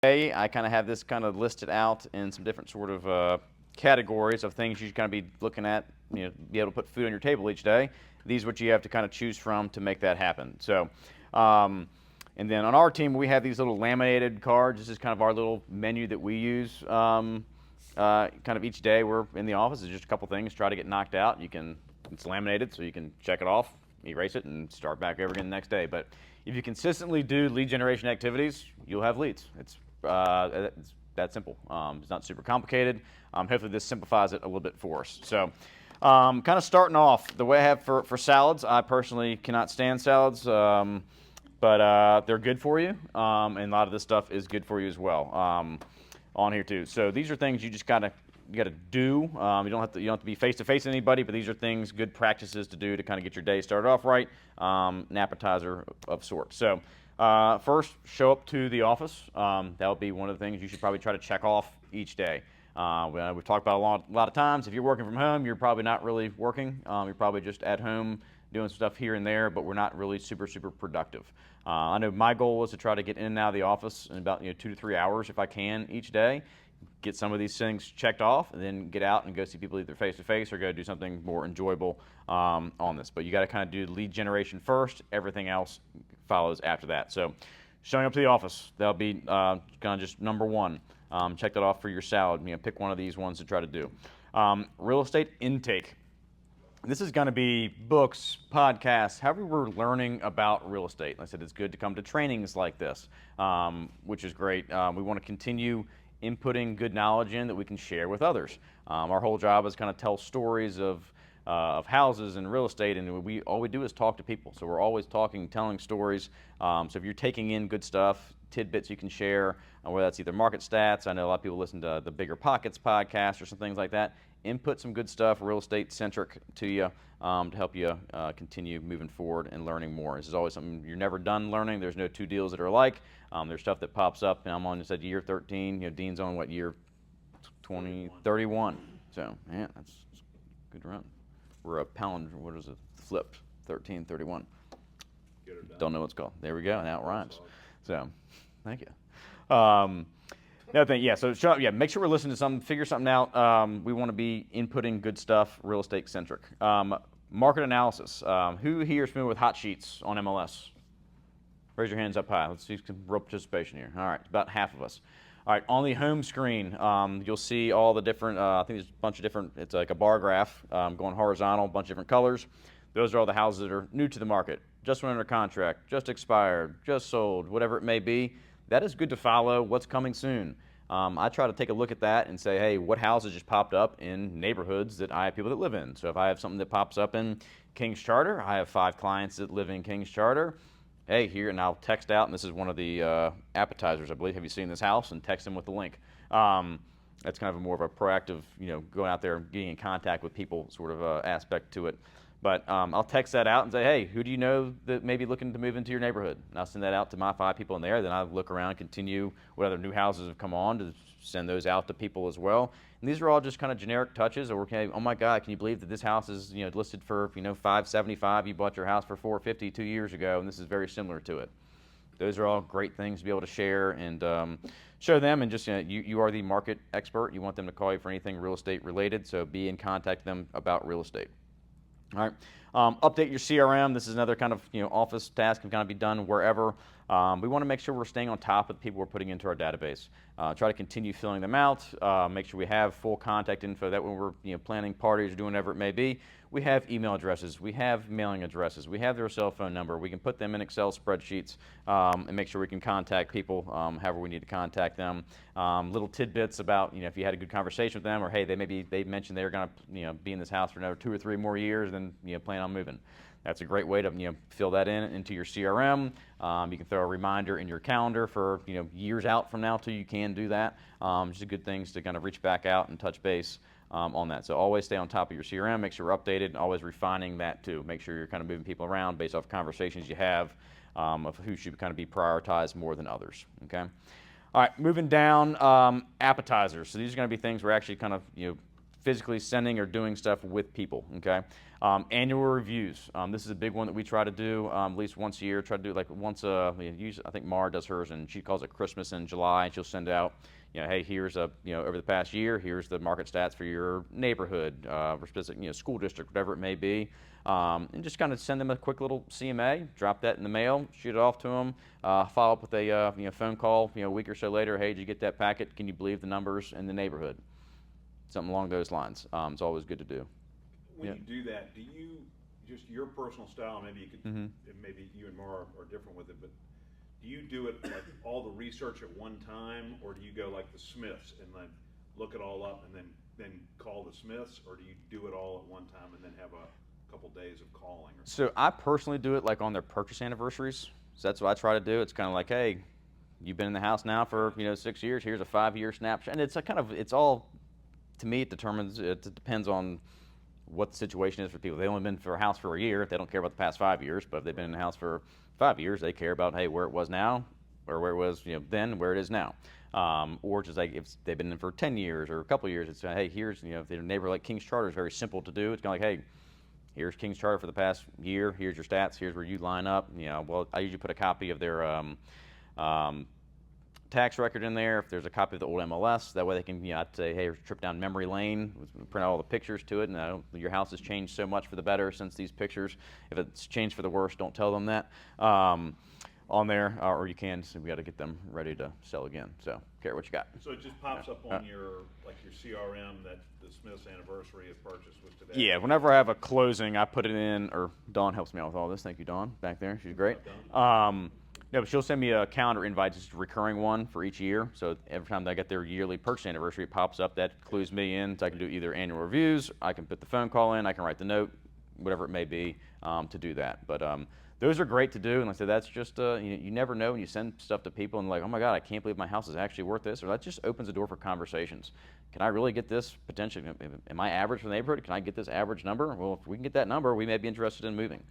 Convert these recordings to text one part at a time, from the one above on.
Hey, I kind of have this kind of listed out in some different sort of categories of things you should kind of be looking at, be able to put food on your table each day. These are what you have to kind of choose from to make that happen. So, and then on our team, we have these little laminated cards. This is kind of our little menu that we use kind of each day we're in the office. It's just a couple things, try to get knocked out. It's laminated, so you can check it off, erase it, and start back over again the next day. But if you consistently do lead generation activities, you'll have leads. It's that simple. It's not super complicated. Hopefully this simplifies it a little bit for us. So kind of starting off, the way I have for salads, I personally cannot stand salads, but they're good for you, and a lot of this stuff is good for you as well on here too. So these are things you just got to do. You don't have to be face to face with anybody, but these are things, good practices to do to kind of get your day started off right. An appetizer of sorts. So first, show up to the office. That would be one of the things you should probably try to check off each day. We've talked about a lot of times. If you're working from home, you're probably not really working. You're probably just at home doing stuff here and there, but we're not really super productive. I know my goal is to try to get in and out of the office in about 2 to 3 hours if I can each day. Get some of these things checked off, and then get out and go see people either face to face or go do something more enjoyable on this. But you got to kind of do lead generation first. Everything else follows after that. So showing up to the office, that'll be kind of just number one. Check that off for your salad. Pick one of these ones to try to do. Real estate intake. This is going to be books, podcasts, however we're learning about real estate. Like I said, it's good to come to trainings like this, which is great. We want to continue inputting good knowledge in that we can share with others. Our whole job is kind of tell stories of houses and real estate, and all we do is talk to people. So we're always talking, telling stories. So if you're taking in good stuff, tidbits you can share, whether that's either market stats. I know a lot of people listen to the Bigger Pockets podcast or some things like that. Input some good stuff, real estate centric to you, to help you continue moving forward and learning more. This is always something you're never done learning. There's no two deals that are alike. There's stuff that pops up, and I'm on, said year 13. Dean's on what year? 31. So man, that's a good run. We're a pound. What is it? Flipped 1331. Don't know what's called. There we go. Now it rhymes. So, thank you. Another thing, So make sure we're listening to something. Figure something out. We want to be inputting good stuff, real estate centric. Market analysis. Who here is familiar with hot sheets on MLS? Raise your hands up high. Let's see some real participation here. All right, about half of us. All right, on the home screen, you'll see all the different, I think there's a bunch of different, it's like a bar graph going horizontal, a bunch of different colors. Those are all the houses that are new to the market, just went under contract, just expired, just sold, whatever it may be. That is good to follow what's coming soon. I try to take a look at that and say, hey, what houses just popped up in neighborhoods that I have people that live in? So if I have something that pops up in Kings Charter, I have 5 clients that live in Kings Charter. Hey, here, and I'll text out, and this is one of the appetizers, I believe. Have you seen this house? And text them with the link. That's kind of more of a proactive, going out there and getting in contact with people sort of aspect to it. But I'll text that out and say, hey, who do you know that may be looking to move into your neighborhood? And I'll send that out to my 5 people in there. Then I'll look around and continue what other new houses have come on to send those out to people as well. And these are all just kind of generic touches. Or, okay, oh my God, can you believe that this house is listed for $575? You bought your house for $450 2 years ago, and this is very similar to it. Those are all great things to be able to share and show them. And just you are the market expert. You want them to call you for anything real estate related. So be in contact with them about real estate. All right. Update your CRM. This is another kind of office task can kind of be done wherever. We want to make sure we're staying on top of the people we're putting into our database. Try to continue filling them out. Make sure we have full contact info. That when we're planning parties or doing whatever it may be, we have email addresses, we have mailing addresses, we have their cell phone number. We can put them in Excel spreadsheets and make sure we can contact people however we need to contact them. Little tidbits about if you had a good conversation with them, or hey, they mentioned they were going to be in this house for another 2 or 3 more years, then plan on moving. That's a great way to fill that into your CRM. You can throw a reminder in your calendar for years out from now till you can do that. Just good things to kind of reach back out and touch base on that. So always stay on top of your CRM. Make sure you're updated. Always refining that too. Make sure you're kind of moving people around based off conversations you have of who should kind of be prioritized more than others. Okay. All right. Moving down, appetizers. So these are going to be things we're actually kind of physically sending or doing stuff with people, okay? Annual reviews. This is a big one that we try to do at least once a year. Try to do like once usually, I think Mara does hers, and she calls it Christmas in July, and she'll send out, hey, here's over the past year, here's the market stats for your neighborhood, or specific, school district, whatever it may be, and just kind of send them a quick little CMA, drop that in the mail, shoot it off to them, follow up with a phone call, a week or so later. Hey, did you get that packet? Can you believe the numbers in the neighborhood? Something along those lines. It's always good to do. When you do that, do you just your personal style? Maybe you could, maybe you and Mara are different with it, but do you do it like all the research at one time, or do you go like the Smiths and then look it all up and then call the Smiths, or do you do it all at one time and then have a couple days of calling? So I personally do it like on their purchase anniversaries. So that's what I try to do. It's kind of like, hey, you've been in the house now for 6 years. Here's a 5-year snapshot, and it's all, to me, it depends on what the situation is for people. They've only been for a house for a year. They don't care about the past 5 years, but if they've been in the house for 5 years, they care about, hey, where it was now, or where it was then, where it is now. Or just like if they've been in for 10 years or a couple of years, it's hey, here's if they're a neighbor like King's Charter is very simple to do. It's kind of like, hey, here's King's Charter for the past year. Here's your stats. Here's where you line up. Well, I usually put a copy of their tax record in there. If there's a copy of the old MLS, that way they can, I'd say, hey, here's a trip down memory lane. Print out all the pictures to it. And your house has changed so much for the better since these pictures. If it's changed for the worse, don't tell them that on there, or you can. So we got to get them ready to sell again. So care what you got. So it just pops up on your CRM that the Smith's anniversary of purchase was today. Yeah, whenever I have a closing, I put it in, or Dawn helps me out with all this. Thank you, Dawn, back there. She's great. No, but she'll send me a calendar invite, just a recurring one for each year. So every time I get their yearly purchase anniversary, it pops up. That clues me in. So I can do either annual reviews, I can put the phone call in, I can write the note, whatever it may be, to do that. But those are great to do. And like I said, that's just, you never know when you send stuff to people and like, oh my God, I can't believe my house is actually worth this. Or that just opens the door for conversations. Can I really get this potentially? Am I average for the neighborhood? Can I get this average number? Well, if we can get that number, we may be interested in moving.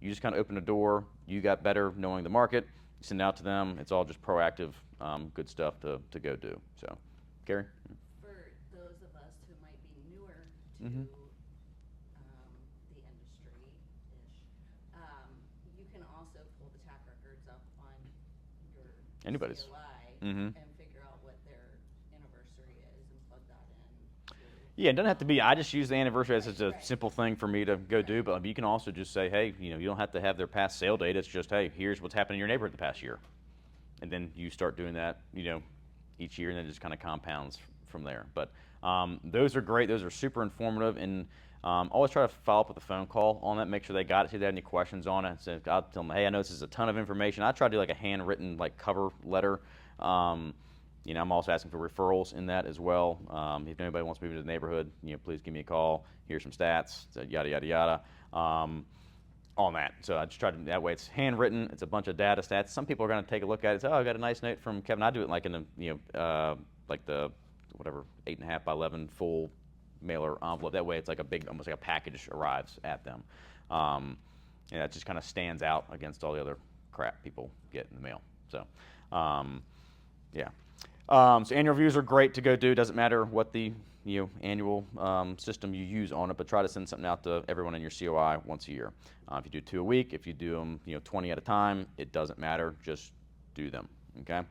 You just kind of open the door. You got better knowing the market. Send out to them. It's all just proactive, good stuff to go do. So, Carrie? For those of us who might be newer to the industry-ish, you can also pull the tax records up on your Anybody's. COI and figure out what their anniversary is and plug that in. Yeah, it doesn't have to be. I just use the anniversary as a simple thing for me to go do. But you can also just say, hey, you don't have to have their past sale date. It's just, hey, here's what's happened in your neighborhood the past year, and then you start doing that, each year, and then it just kind of compounds from there. But those are great. Those are super informative, and always try to follow up with a phone call on that. Make sure they got it. See if they have any questions on it. So I'll tell them, hey, I know this is a ton of information. I try to do like a handwritten cover letter. I'm also asking for referrals in that as well. If anybody wants to move to the neighborhood, please give me a call. Here's some stats, yada, yada, yada, on that. So I just try to, that way it's handwritten. It's a bunch of data stats. Some people are going to take a look at it and say, oh, I got a nice note from Kevin. I do it like in the, like the, whatever, 8.5 by 11 full mailer envelope. That way it's like a big, almost like a package arrives at them. And that just kind of stands out against all the other crap people get in the mail. So, yeah. So annual reviews are great to go do. Doesn't matter what the annual system you use on it, but try to send something out to everyone in your COI once a year. If you do 2 a week, if you do them 20 at a time, it doesn't matter. Just do them. Okay.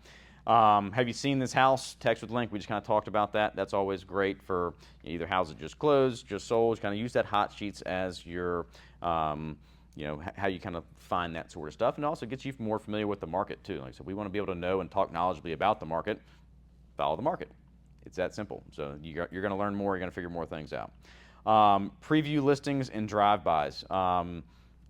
Have you seen this house? Text with link. We just kind of talked about that. That's always great for either houses just closed, just sold. Kind of use that hot sheets as your how you kind of find that sort of stuff, and it also gets you more familiar with the market too. Like I said, we want to be able to know and talk knowledgeably about the market. Follow the market. It's that simple. So you're going to learn more. You're going to figure more things out. Preview listings and drive-bys.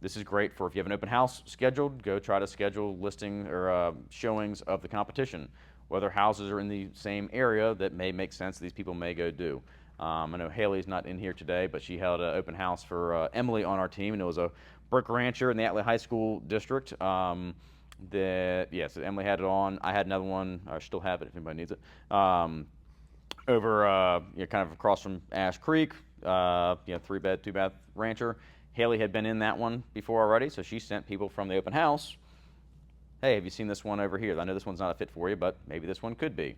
This is great for if you have an open house scheduled, go try to schedule listing or showings of the competition. Whether houses are in the same area that may make sense, these people may go do. I know Haley's not in here today, but she held an open house for Emily on our team, and it was a brick rancher in the Atlee High School district. So Emily had it on. I had another one. I still have it if anybody needs it. Over kind of across from Ash Creek, 3-bed, 2-bath rancher. Haley had been in that one before already, so she sent people from the open house. Hey, have you seen this one over here? I know this one's not a fit for you, but maybe this one could be.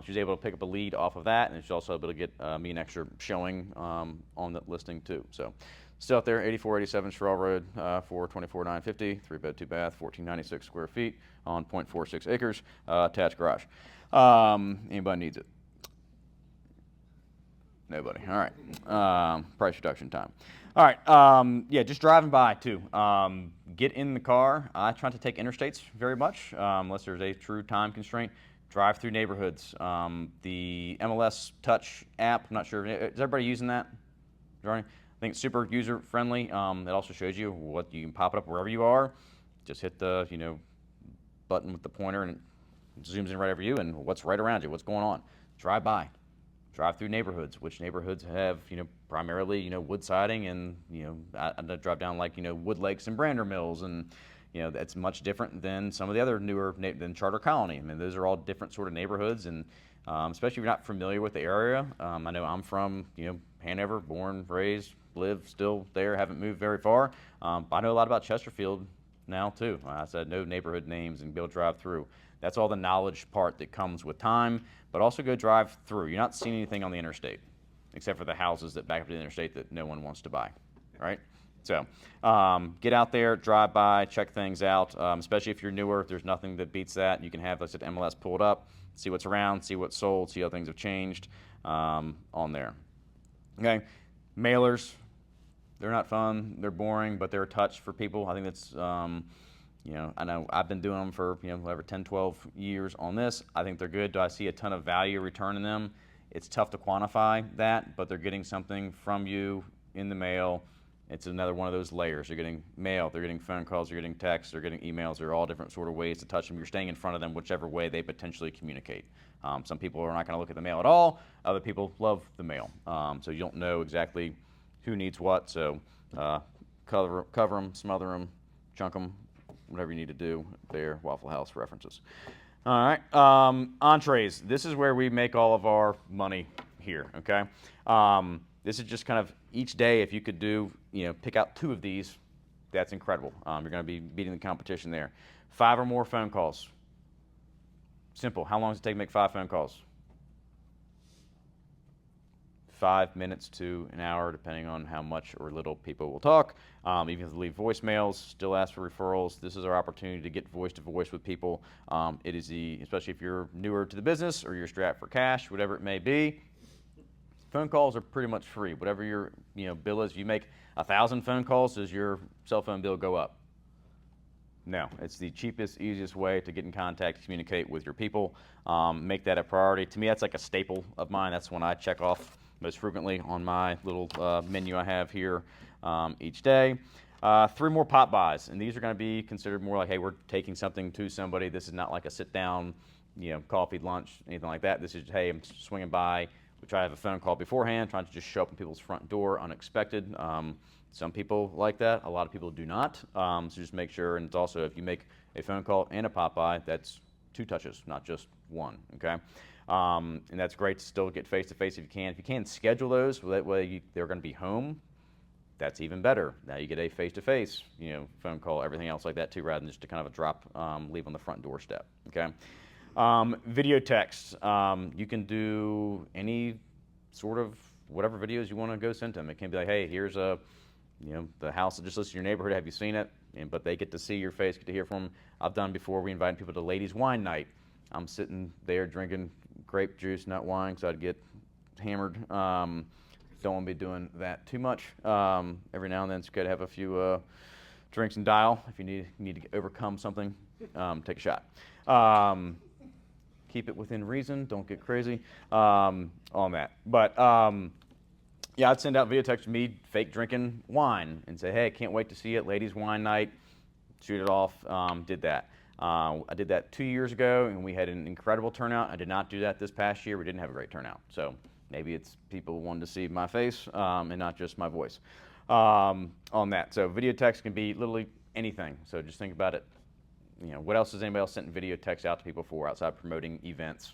She was able to pick up a lead off of that, and she's also able to get me an extra showing on the listing too. So still out there, 8487 Sherrill Road, for $24,950, 3-bed, 2-bath, 1,496 square feet on 0.46 acres, attached garage. Anybody needs it? Nobody. All right. Price reduction time. All right. Yeah, just driving by too. Get in the car. I try to take interstates very much, unless there's a true time constraint. Drive through neighborhoods. The MLS Touch app. I'm not sure. Is everybody using that? I think it's super user friendly. It also shows you what you can pop it up wherever you are. Just hit the button with the pointer and it zooms in right over you and what's right around you, what's going on. Drive by. Drive through neighborhoods. Which neighborhoods have primarily wood siding, and I drive down like Wood Lakes and Brander Mills, and that's much different than some of the other newer than Charter Colony. I mean, those are all different sort of neighborhoods, and especially if you're not familiar with the area. I know I'm from Hanover, born, raised, live still there, haven't moved very far. I know a lot about Chesterfield now too. I said know neighborhood names and be able to drive through. That's all the knowledge part that comes with time, but also go drive through. You're not seeing anything on the interstate, except for the houses that back up to the interstate that no one wants to buy, right? So get out there, drive by, check things out, especially if you're newer. There's nothing that beats that. You can have, like I said, MLS pulled up, see what's around, see what's sold, see how things have changed on there. Okay, mailers, they're not fun, they're boring, but they're a touch for people. I think that's, I know I've been doing them for, whatever, 10, 12 years on this. I think they're good. Do I see a ton of value return in them? It's tough to quantify that, but they're getting something from you in the mail. It's another one of those layers. You're getting mail, they're getting phone calls, you're getting texts, they're getting emails. They're all different sort of ways to touch them. You're staying in front of them whichever way they potentially communicate. Some people are not going to look at the mail at all. Other people love the mail. So you don't know exactly who needs what. So cover them, smother them, chunk them, whatever you need to do there. Waffle House references. All right. Entrees. This is where we make all of our money here, okay? This is just kind of each day, if you could do, pick out 2 of these, that's incredible. You're going to be beating the competition there. 5 or more phone calls. Simple. How long does it take to make 5 phone calls? 5 minutes to an hour, depending on how much or little people will talk. Even if they leave voicemails, still ask for referrals. This is our opportunity to get voice to voice with people. It is especially if you're newer to the business or you're strapped for cash, whatever it may be. Phone calls are pretty much free. Whatever your bill is, if you make 1,000 phone calls, does your cell phone bill go up? No, it's the cheapest, easiest way to get in contact, communicate with your people. Make that a priority. To me, that's like a staple of mine. That's one I check off most frequently on my little menu I have here each day. 3 more pop buys, and these are going to be considered more like, hey, we're taking something to somebody. This is not like a sit-down, coffee, lunch, anything like that. This is, hey, I'm swinging by. We try to have a phone call beforehand, trying to just show up at people's front door unexpected. Some people like that. A lot of people do not. So just make sure. And it's also, if you make a phone call and a pop-by, that's 2 touches, not just 1, okay? And that's great to still get face-to-face if you can. If you can schedule those, so that way they're going to be home, that's even better. Now you get a face-to-face, phone call, everything else like that too, rather than just to kind of a drop, leave on the front doorstep, okay? Video text. You can do any sort of whatever videos you want to go send to them. It can be like, hey, here's the house that just listed in your neighborhood. Have you seen it? But they get to see your face, get to hear from them. I've done before. We invited people to ladies' wine night. I'm sitting there drinking grape juice, not wine, so I'd get hammered. Don't want to be doing that too much. Every now and then it's good to have a few drinks and dial. If you need to overcome something, take a shot. Keep it within reason. Don't get crazy on that. But yeah, I'd send out video text to me, fake drinking wine, and say, hey, can't wait to see it. Ladies' wine night. Shoot it off. Did that. I did that 2 years ago, and we had an incredible turnout. I did not do that this past year. We didn't have a great turnout. So maybe it's people wanting to see my face and not just my voice on that. So video text can be literally anything. So just think about it. What else has anybody else sent video text out to people for outside promoting events?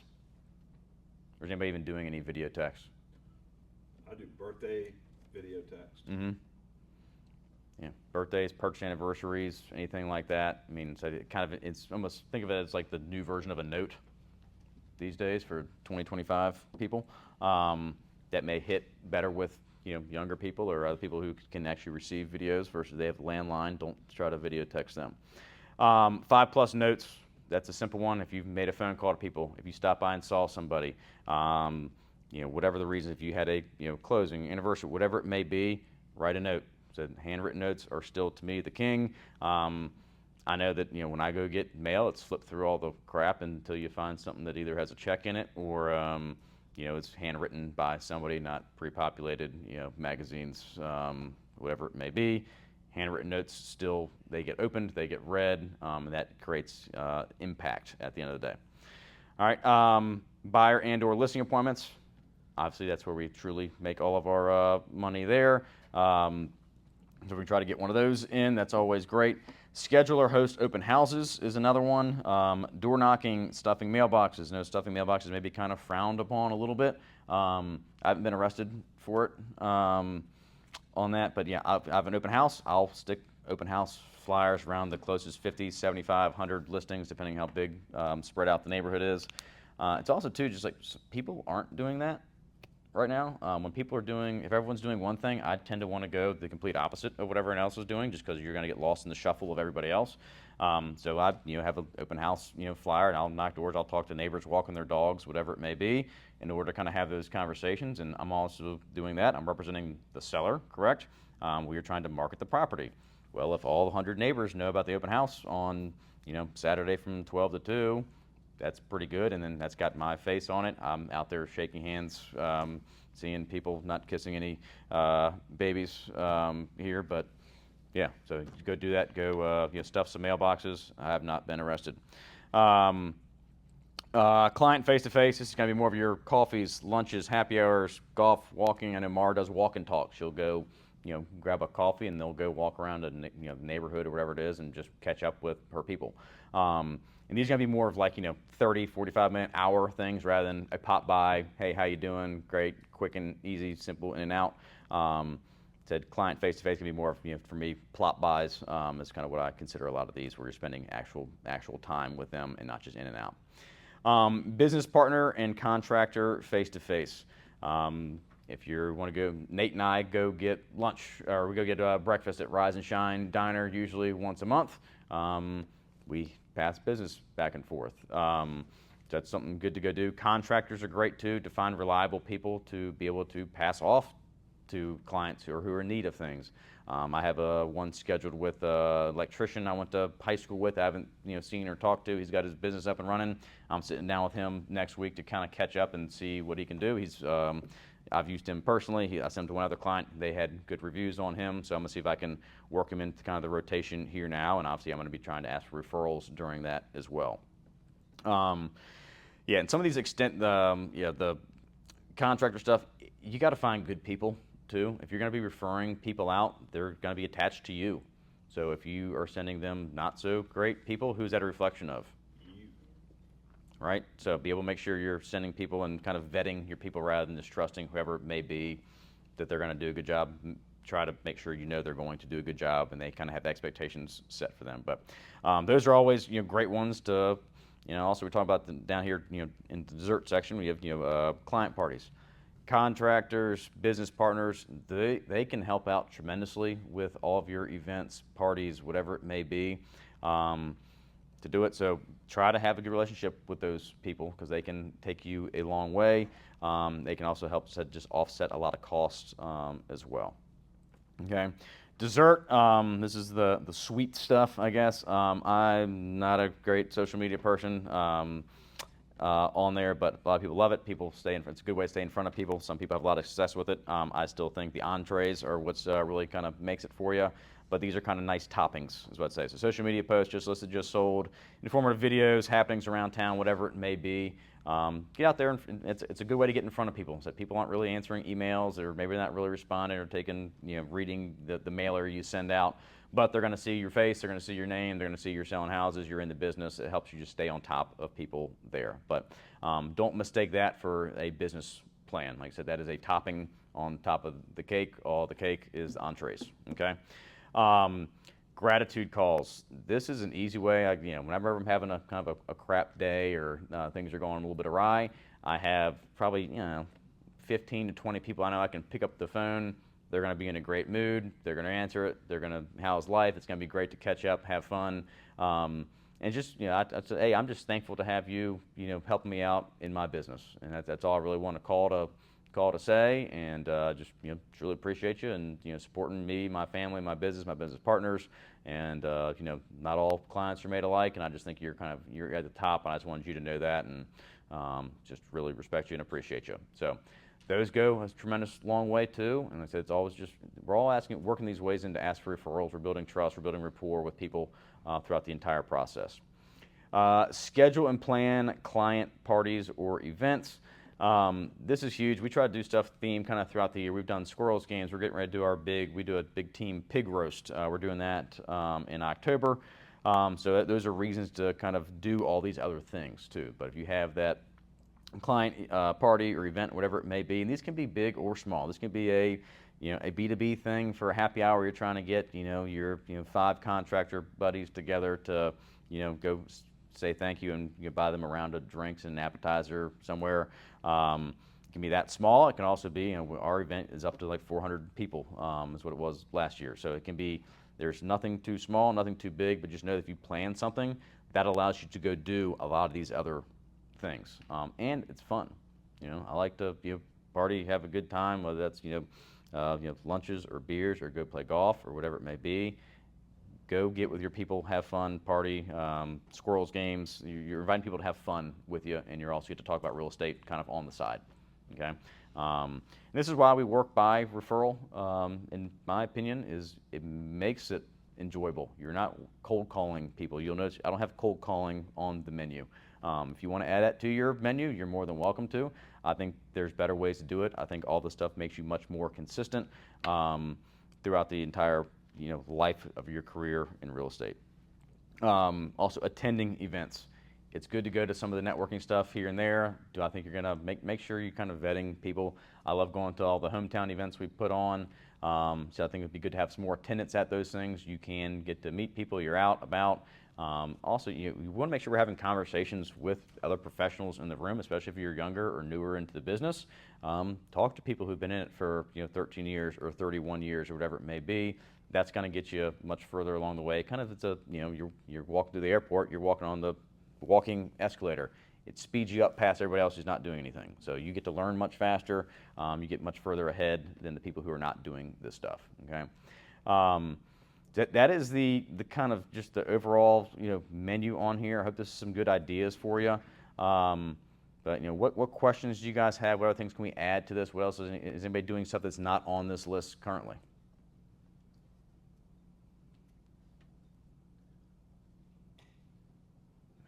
Or is anybody even doing any video text? I do birthday video text. Mm-hmm. Yeah, birthdays, purchase anniversaries, anything like that. I mean, so it's almost, think of it as like the new version of a note these days for 2025 people. That may hit better with younger people or other people who can actually receive videos versus they have landline. Don't try to video text them. 5+ notes. That's a simple one. If you've made a phone call to people, if you stopped by and saw somebody, whatever the reason, if you had a closing, anniversary, whatever it may be, write a note. So handwritten notes are still, to me, the king. I know that when I go get mail, it's flipped through all the crap until you find something that either has a check in it or it's handwritten by somebody, not pre-populated magazines, whatever it may be. Handwritten notes still, they get opened, they get read, and that creates impact at the end of the day. All right, buyer and/or listing appointments. Obviously, that's where we truly make all of our money there. So we try to get one of those in. That's always great. Schedule or host open houses is another one. Door knocking, stuffing mailboxes. No, stuffing mailboxes may be kind of frowned upon a little bit. I haven't been arrested for it on that, but yeah, I have an open house. I'll stick open house flyers around the closest 50, 75, 100 listings, depending how big spread out the neighborhood is. It's also too just like people aren't doing that right now. When people are doing, if everyone's doing one thing, I tend to want to go the complete opposite of what everyone else is doing, just because you're going to get lost in the shuffle of everybody else. So I, have an open house, flyer, and I'll knock doors. I'll talk to neighbors walking their dogs, whatever it may be, in order to kind of have those conversations. And I'm also doing that. I'm representing the seller, correct? We are trying to market the property. Well, if all 100 neighbors know about the open house on, Saturday from 12 to 2. That's pretty good, and then that's got my face on it. I'm out there shaking hands, seeing people, not kissing any babies here, but yeah, so go do that. Go stuff some mailboxes. I have not been arrested. Client face-to-face, this is going to be more of your coffees, lunches, happy hours, golf, walking. I know Mara does walk and talk. She'll go grab a coffee, and they'll go walk around the neighborhood or whatever it is and just catch up with her people. And these are going to be more of like, 30, 45-minute, hour things rather than a pop by, hey, how you doing? Great, quick and easy, simple, in and out. Said client face-to-face can be more, for me, plop buys is kind of what I consider a lot of these, where you're spending actual time with them and not just in and out. Business partner and contractor face-to-face. If you want to go, Nate and I go get lunch, or we go get breakfast at Rise and Shine Diner, usually once a month. We pass business back and forth. That's something good to go do. Contractors are great too, to find reliable people to be able to pass off to clients who are in need of things. I have one scheduled with an electrician I went to high school with. I haven't seen or talked to. He's got his business up and running. I'm sitting down with him next week to kind of catch up and see what he can do. I've used him personally. I sent him to one other client. They had good reviews on him, so I'm going to see if I can work him into kind of the rotation here now, and obviously I'm going to be trying to ask for referrals during that as well. And some of these the contractor stuff, you got to find good people too. If you're going to be referring people out, they're going to be attached to you. So if you are sending them not so great people, who's that a reflection of? Right? So be able to make sure you're sending people and kind of vetting your people rather than just trusting whoever it may be that they're going to do a good job. Try to make sure they're going to do a good job and they kind of have expectations set for them. But those are always great ones to, also we're talking about down here in the dessert section, we have client parties. Contractors, business partners, they can help out tremendously with all of your events, parties, whatever it may be. To do it. So try to have a good relationship with those people because they can take you a long way. They can also help just offset a lot of costs as well. Okay. Dessert, this is the sweet stuff, I guess. I'm not a great social media person on there, but a lot of people love it. People it's a good way to stay in front of people. Some people have a lot of success with it. I still think the entrees are what's really kind of makes it for you. But these are kind of nice toppings, is what I'd say. So social media posts, just listed, just sold, informative videos, happenings around town, whatever it may be. Get out there, and it's a good way to get in front of people. So people aren't really answering emails, or maybe not really responding or taking, reading the mailer you send out. But they're going to see your face, they're going to see your name, they're going to see you're selling houses, you're in the business. It helps you just stay on top of people there. But don't mistake that for a business plan. Like I said, that is a topping on top of the cake. All the cake is entrees. Okay. Gratitude calls. This is an easy way. Whenever I'm having a kind of a crap day or things are going a little bit awry, I have probably 15 to 20 people I know I can pick up the phone. They're going to be in a great mood. They're going to answer it. They're going to, how's life? It's going to be great to catch up, have fun, and just I say, hey, I'm just thankful to have you, helping me out in my business, and that's all I really want to call to say, and just truly appreciate you and supporting me, my family, my business partners, and not all clients are made alike, and I just think you're at the top, and I just wanted you to know that, and just really respect you and appreciate you. So those go a tremendous long way too, and like I said, it's always just we're all working these ways in to ask for referrals. We're building trust, we're building rapport with people throughout the entire process. Schedule and plan client parties or events. This is huge. We try to do stuff themed kind of throughout the year. We've done squirrels games. We're getting ready to do we do a big team pig roast. We're doing that in October. So those are reasons to kind of do all these other things too. But if you have that client party or event, whatever it may be, and these can be big or small. This can be a B2B thing for a happy hour. You're trying to get your 5 contractor buddies together to go say thank you and buy them a round of drinks and an appetizer somewhere. It can be that small. It can also be our event is up to like 400 people is what it was last year. So it can be, there's nothing too small, nothing too big, but just know that if you plan something, that allows you to go do a lot of these other things, and it's fun. I like to party, have a good time, whether that's lunches or beers or go play golf or whatever it may be. Go get with your people, have fun, party, squirrels games. You're inviting people to have fun with you, and you're also get to talk about real estate kind of on the side. Okay, and this is why we work by referral. In my opinion, is it makes it enjoyable. You're not cold calling people. You'll notice I don't have cold calling on the menu. If you want to add that to your menu, you're more than welcome to. I think there's better ways to do it. I think all this stuff makes you much more consistent throughout the entire life of your career in real estate. Also, attending events. It's good to go to some of the networking stuff here and there. Do I think you're going to make sure you're kind of vetting people? I love going to all the hometown events we put on. So I think it'd be good to have some more attendance at those things. You can get to meet people. You're out about. Also, you want to make sure we're having conversations with other professionals in the room, especially if you're younger or newer into the business. Talk to people who've been in it for 13 years or 31 years or whatever it may be. That's going to get you much further along the way. Kind of, it's you're walking through the airport, you're walking on the walking escalator. It speeds you up past everybody else who's not doing anything. So you get to learn much faster. You get much further ahead than the people who are not doing this stuff. Okay. That is the kind of just the overall menu on here. I hope this is some good ideas for you. But what questions do you guys have? What other things can we add to this? What else is anybody doing stuff that's not on this list currently?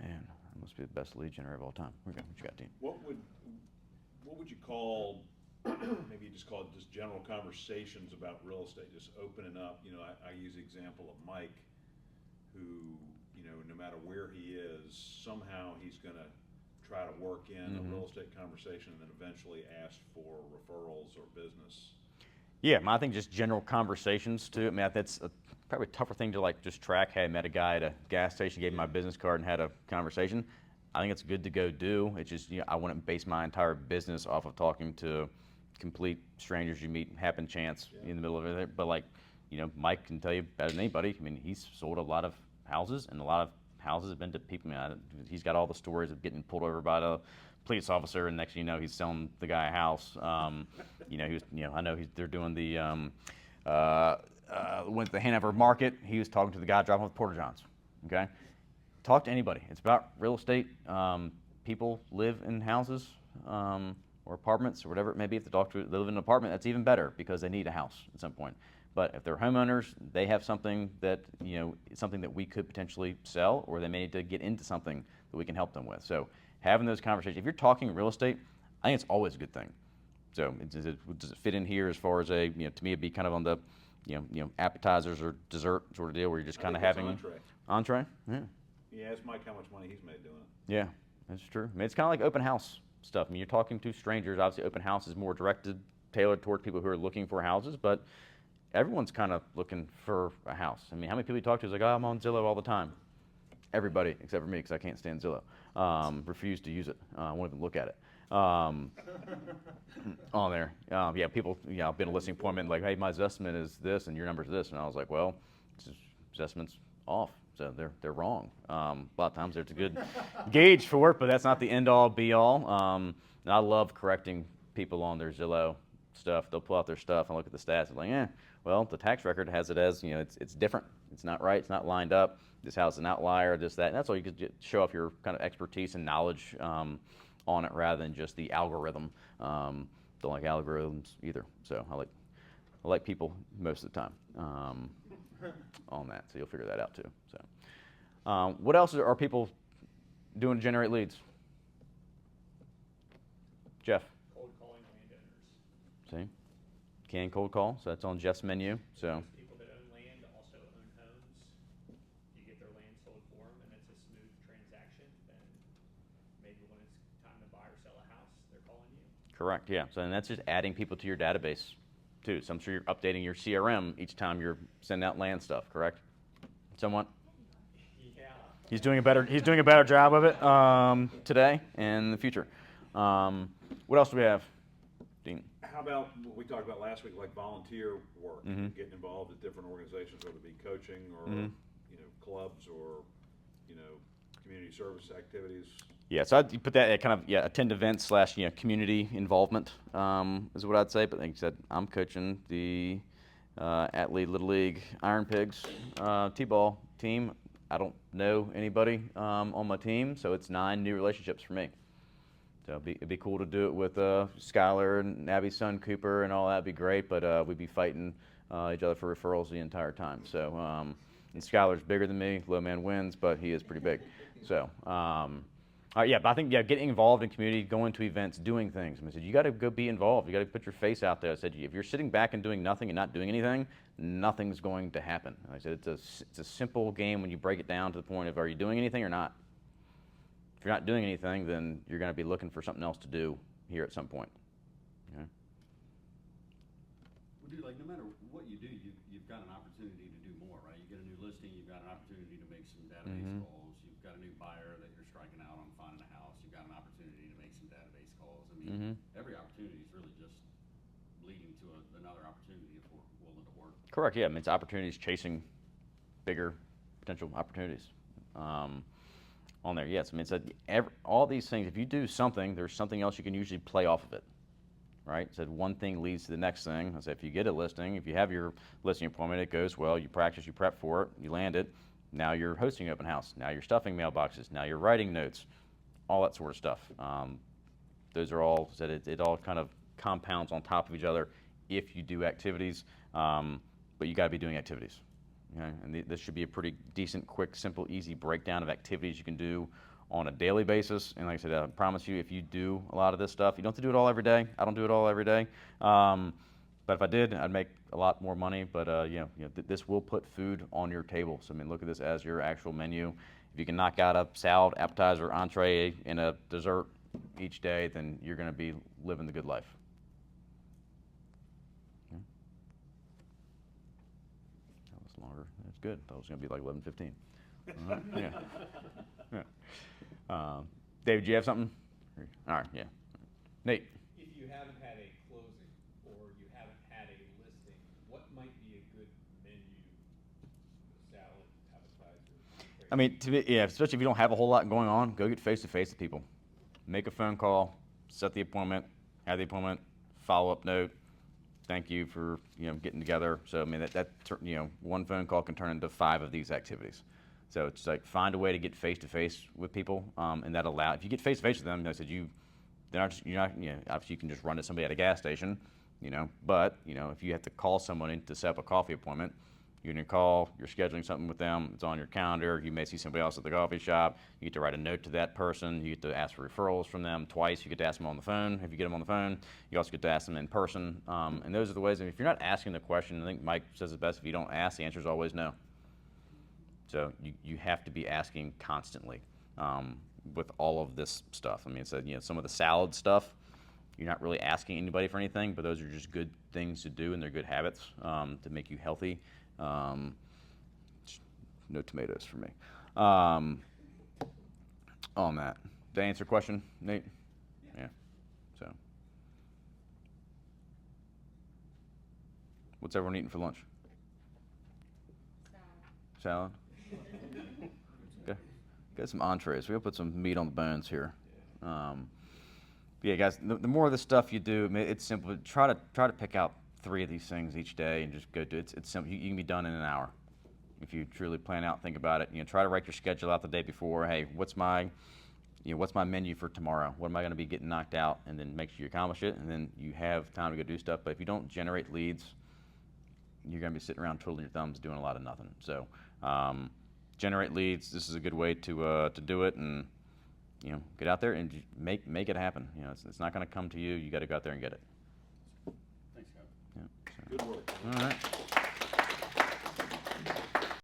Man, that must be the best lead generator of all time. Okay, what you got, Dean? What would you call, maybe you just call it just general conversations about real estate, just opening up. I use the example of Mike, who, no matter where he is, somehow he's going to try to work in a real estate conversation and then eventually ask for referrals or business. Yeah, I think just general conversations too. I mean, that's probably a tougher thing to just track. Hey, I met a guy at a gas station, gave him my business card, and had a conversation. I think it's good to go do. It's just I wouldn't base my entire business off of talking to complete strangers you meet, happen chance in the middle of it. But Mike can tell you better than anybody. I mean, he's sold a lot of houses, and a lot of houses have been to people. He's got all the stories of getting pulled over by the police officer, and next thing you know, he's selling the guy a house. I know they're doing the went to the Hanover Market. He was talking to the guy driving with Porta Johns. Okay, talk to anybody. It's about real estate. People live in houses or apartments or whatever it may be. If they live in an apartment, that's even better because they need a house at some point. But if they're homeowners, they have something that something that we could potentially sell, or they may need to get into something that we can help them with. So having those conversations. If you're talking real estate, I think it's always a good thing. So does it fit in here as far as to me it'd be kind of on the appetizers or dessert sort of deal where you're just kind of having entree. Yeah. Yeah, ask Mike how much money he's made doing it. Yeah, that's true. I mean, it's kind of like open house stuff. I mean, you're talking to strangers. Obviously, open house is more tailored towards people who are looking for houses, but everyone's kind of looking for a house. I mean, how many people you talk to is like, oh, I'm on Zillow all the time. Everybody except for me because I can't stand Zillow. Refuse to use it. I won't even look at it. On there. Yeah, people, I've been a listing appointment like, hey, my assessment is this and your number's this. And I was like, well, assessment's off. So they're wrong. A lot of times there's a good gauge for it, but that's not the end all be all. And I love correcting people on their Zillow stuff. They'll pull out their stuff and look at the stats and like, well, the tax record has it as, it's different. It's not right. It's not lined up. This house is an outlier, this, that. And that's all you could show off your kind of expertise and knowledge on it rather than just the algorithm. Don't like algorithms either. So I like people most of the time on that. So you'll figure that out too. So what else are people doing to generate leads? Jeff? Cold calling landowners. See? Can cold call. So that's on Jeff's menu. So. People that own land also own homes. You get their land sold for them, and it's a smooth transaction. Then maybe when it's time to buy or sell a house, they're calling you. Correct, yeah. So and that's just adding people to your database too. So I'm sure you're updating your CRM each time you're sending out land stuff, correct? Somewhat? Yeah. He's doing a better job of it today and in the future. What else do we have, Dean? How about what we talked about last week, like volunteer work, getting involved at different organizations, whether it be coaching or clubs or community service activities? Yeah, so I'd put that at kind of attend events / community involvement is what I'd say. But like you said, I'm coaching the Atlee Little League Iron Pigs T-ball team. I don't know anybody on my team, so it's 9 new relationships for me. So it'd be cool to do it with Skylar and Abby's son Cooper and all that. Would be great, but we'd be fighting each other for referrals the entire time. So and Skylar's bigger than me. Low man wins, but he is pretty big. So but I think getting involved in community, going to events, doing things. I said you got to go be involved. You got to put your face out there. I said if you're sitting back and doing nothing and not doing anything, nothing's going to happen. I said it's a simple game when you break it down to the point of are you doing anything or not. If you're not doing anything, then you're going to be looking for something else to do here at some point. Okay? Well, dude, like no matter what you do, you've got an opportunity to do more, right? You get a new listing, you've got an opportunity to make some database calls. You've got a new buyer that you're striking out on finding a house. You've got an opportunity to make some database calls. I mean, every opportunity is really just leading to another opportunity if we're willing to work. Correct. Yeah, I mean it's opportunities chasing bigger potential opportunities. On there, yes. I mean, all these things, if you do something, there's something else you can usually play off of it, right? Said one thing leads to the next thing. I said if you get a listing, if you have your listing appointment, it goes well, you practice, you prep for it, you land it, now you're hosting open house, now you're stuffing mailboxes, now you're writing notes, all that sort of stuff. Those are all, it all kind of compounds on top of each other if you do activities, but you got to be doing activities. Okay? And this should be a pretty decent, quick, simple, easy breakdown of activities you can do on a daily basis. And like I said, I promise you, if you do a lot of this stuff, you don't have to do it all every day. I don't do it all every day. But if I did, I'd make a lot more money. But this will put food on your table. So I mean, look at this as your actual menu. If you can knock out a salad, appetizer, entree, and a dessert each day, then you're going to be living the good life. Longer. That's good. Thought it was going to be like 11:15. Yeah. David, do you have something? All right. Yeah. Nate. If you haven't had a closing or you haven't had a listing, what might be a good menu? Salad, appetizer. I mean, especially if you don't have a whole lot going on, go get face to face with people. Make a phone call, set the appointment, have the appointment, follow-up note. Thank you for getting together. So I mean that one phone call can turn into 5 of these activities. So it's like find a way to get face to face with people, and that if you get face to face with them, I said you're not obviously you can just run to somebody at a gas station, but if you have to call someone in to set up a coffee appointment, you're going to call, you're scheduling something with them, it's on your calendar, you may see somebody else at the coffee shop, you get to write a note to that person, you get to ask for referrals from them twice, you get to ask them on the phone, if you get them on the phone, you also get to ask them in person, and those are the ways, and if you're not asking the question, I think Mike says it best, if you don't ask, the answer is always no. So you have to be asking constantly with all of this stuff. I mean, some of the salad stuff, you're not really asking anybody for anything, but those are just good things to do, and they're good habits to make you healthy. No tomatoes for me. On that. Did I answer your question, Nate? Yeah. So, what's everyone eating for lunch? Salad. Okay. Got some entrees. We'll put some meat on the bones here. Yeah, guys. The more of this stuff you do, I mean, it's simple. Try to pick out 3 of these things each day and just go do it. It's simple. You can be done in an hour if you truly plan out, think about it. Try to write your schedule out the day before. Hey, what's my menu for tomorrow? What am I going to be getting knocked out? And then make sure you accomplish it, and then you have time to go do stuff. But if you don't generate leads, you're going to be sitting around twiddling your thumbs doing a lot of nothing. So generate leads. This is a good way to do it, and get out there and make it happen. It's not going to come to you. You got to go out there and get it. Thanks, Scott. Yeah, so. Good work. All right.